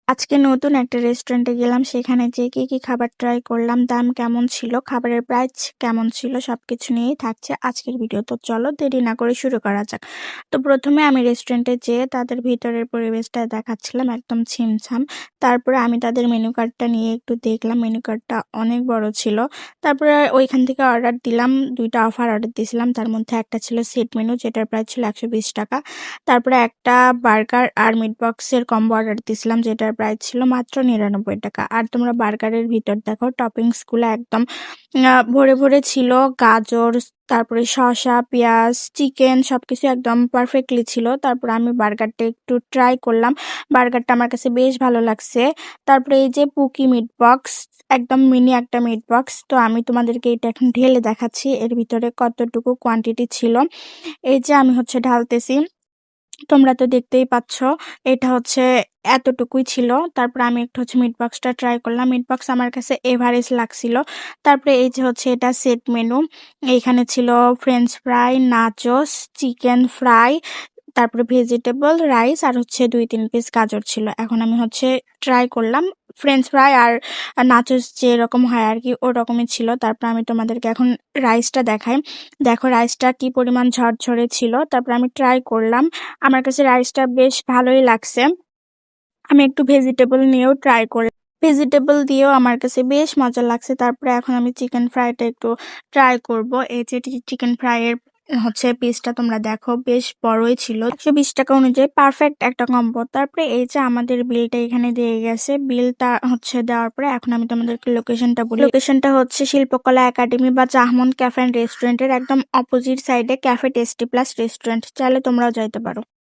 আজকে নতুন একটা রেস্টুরেন্টে গেলাম। সেখানে যেয়ে কি খাবার ট্রাই করলাম, দাম কেমন ছিল, খাবারের প্রাইস কেমন ছিল সবকিছু নিয়েই থাকছে আজকের ভিডিও। তো চলো দেরি না করে শুরু করা যাক। তো ১ম এ আমি রেস্টুরেন্টে যেয়ে তাদের ভিতরের পরিবেশটা দেখাচ্ছিলাম একদম ছিমছাম। তারপরে আমি তাদের মেনু কার্ডটা নিয়ে একটু দেখলাম। মেনু কার্ডটা অনেক বড় ছিল। তারপরে ওইখান থেকে অর্ডার দিলাম। ২ টা অফার অর্ডার দিয়েছিলাম। তার মধ্যে একটা ছিল সেট মেনু যেটার প্রাইস ছিল ৳১২০। তারপরে একটা বার্গার আর মিট বক্সের কম্বো অর্ডার দিছিলাম যেটার প্রাইস ছিল মাত্র ৳৯৯। আর তোমরা বার্গারের ভিতর দেখো টপিংস গুলা একদম ভরে ছিল। গাজর, তারপরে শসা, পেঁয়াজ, চিকেন সবকিছু একদম পারফেক্টলি ছিল। তারপরে আমি বার্গারটা একটু ট্রাই করলাম। বার্গারটা আমার কাছে বেশ ভালো লাগছে। তারপরে এই যে পুকি মিট বক্স, একদম মিনি একটা মিট বক্স। তো আমি তোমাদেরকে এটা এখন ঢেলে দেখাচ্ছি এর ভিতরে কতটুকু কোয়ান্টিটি ছিল। এই যে আমি ঢালতেছি। তোমরা তো দেখতেই পাচ্ছ। এটা এতটুকুই ছিল। তারপরে আমি একটু মিট বক্সটা ট্রাই করলাম। মিট বক্স আমার কাছে এভারেজ লাগছিল। তারপরে এই যে এটা সেট মেনু। এইখানে ছিল French fry, nachos, chicken fry, তারপরে ভেজিটেবল রাইস আর ২-৩ পিস গাজর ছিল। এখন আমি ট্রাই করলাম। ফ্রেঞ্চ ফ্রাই আর নাচোস যেরকম হয় আরকি ওরকমই ছিল। তারপর আমি তোমাদেরকে এখন রাইসটা দেখাই। দেখো রাইসটা কি পরিমাণ ঝরঝরে ছিল। তারপর আমি ট্রাই করলাম। আমার কাছে রাইসটা বেশ ভালোই লাগছে। আমি একটু ভেজিটেবল নিয়েও ট্রাই করি। ভেজিটেবল দিয়েও আমার কাছে বেশ মজা লাগছে। তারপরে এখন আমি চিকেন ফ্রাইটা একটু ট্রাই করব। এই যে চিকেন ফ্রাই এর পিসটা তোমরা দেখো বেশ বড়ই ছিল। ৳১২০ অনুযায়ী পারফেক্ট একটা কম্বো। তারপরে এই যে আমাদের বিলটা এখানে দিয়ে গেছে। বিলটা দেওয়ার পরে এখন আমি তোমাদেরকে লোকেশনটা বলি। লোকেশনটা শিল্পকলা একাডেমি বা জাহমন ক্যাফে অ্যান্ড রেস্টুরেন্টের একদম অপোজিট সাইডে ক্যাফে টেস্টি প্লাস রেস্টুরেন্ট। চাইলে তোমরাও যাইতে পারো।